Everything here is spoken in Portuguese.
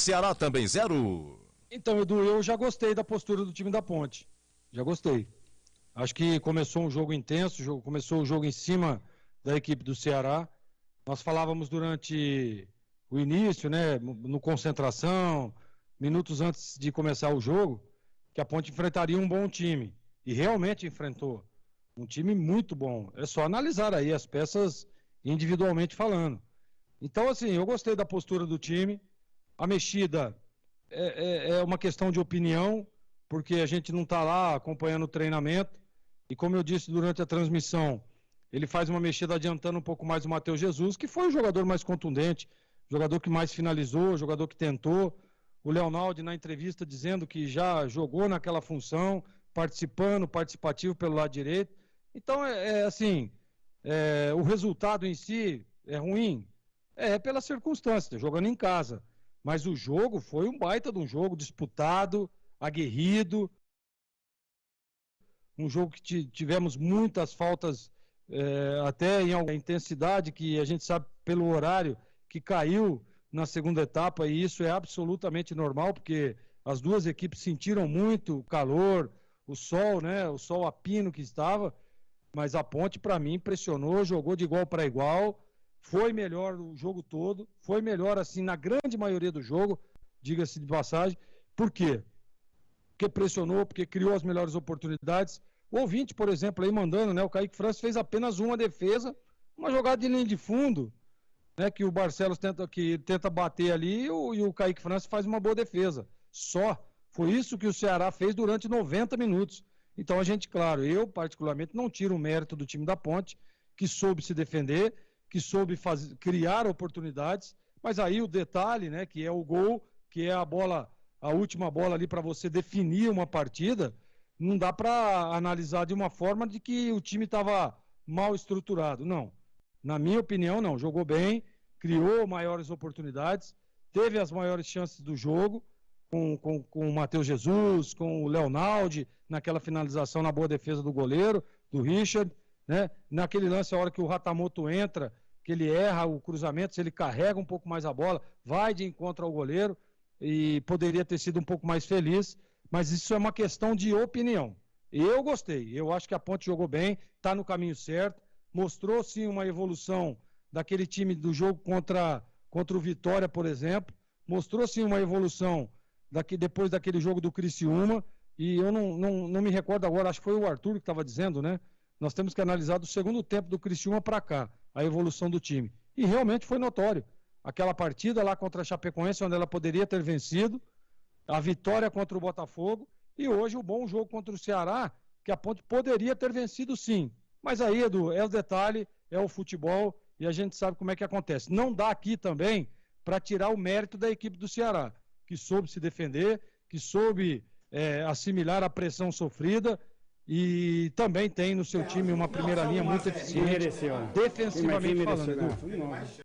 Ceará também 0. Então, Edu, eu já gostei da postura do time da Ponte. Já gostei. Acho que começou um jogo intenso, começou o jogo em cima da equipe do Ceará. Nós falávamos durante o início, né, no concentração, minutos antes de começar o jogo, que a Ponte enfrentaria um bom time. E realmente enfrentou. Um time muito bom. É só analisar aí as peças individualmente falando. Então, assim, eu gostei da postura do time. A mexida é uma questão de opinião, porque a gente não está lá acompanhando o treinamento. E como eu disse durante a transmissão, ele faz uma mexida adiantando um pouco mais o Matheus Jesus, que foi o jogador mais contundente, jogador que mais finalizou, jogador que tentou. O Leonaldo, na entrevista, dizendo que já jogou naquela função, participativo pelo lado direito. Então, assim, o resultado em si é ruim? É pela circunstância, jogando em casa. Mas o jogo foi um baita de um jogo, disputado, aguerrido. Um jogo que tivemos muitas faltas, até em alguma intensidade, que a gente sabe pelo horário que caiu na segunda etapa, e isso é absolutamente normal, porque as duas equipes sentiram muito o calor, o sol, né? O sol a pino que estava, mas a Ponte, para mim, impressionou, jogou de igual para igual, foi melhor o jogo todo, foi melhor, assim, na grande maioria do jogo, diga-se de passagem. Por quê? Porque pressionou, porque criou as melhores oportunidades. O ouvinte, por exemplo, aí mandando, né? O Kaique França fez apenas uma defesa, uma jogada de linha de fundo, né? Que o Barcelos tenta bater ali e o Kaique França faz uma boa defesa. Só. Foi isso que o Ceará fez durante 90 minutos. Então a gente, claro, eu particularmente não tiro o mérito do time da Ponte, que soube se defender, que soube criar oportunidades, mas aí o detalhe, né, que é o gol, que é a bola, a última bola ali para você definir uma partida, não dá para analisar de uma forma de que o time estava mal estruturado. Não. Na minha opinião, não. Jogou bem, criou maiores oportunidades, teve as maiores chances do jogo, com o Matheus Jesus, com o Leonaldo, naquela finalização na boa defesa do goleiro, do Richard, né? Naquele lance, a hora que o Ratamoto entra, que ele erra o cruzamento, se ele carrega um pouco mais a bola, vai de encontro ao goleiro, e poderia ter sido um pouco mais feliz, mas isso é uma questão de opinião. Eu gostei, eu acho que a Ponte jogou bem, está no caminho certo, mostrou sim uma evolução daquele time do jogo contra o Vitória, por exemplo, mostrou sim uma evolução depois daquele jogo do Criciúma, e eu não me recordo agora, acho que foi o Arthur que estava dizendo, né? Nós temos que analisar do segundo tempo do Criciúma para cá, a evolução do time. E realmente foi notório. Aquela partida lá contra a Chapecoense, onde ela poderia ter vencido, a vitória contra o Botafogo, e hoje o bom jogo contra o Ceará, que a Ponte poderia ter vencido sim. Mas aí, Edu, é o detalhe, é o futebol, e a gente sabe como é que acontece. Não dá aqui também para tirar o mérito da equipe do Ceará, que soube se defender, que soube assimilar a pressão sofrida, e também tem no seu time uma primeira linha muito eficiente, defensivamente falando.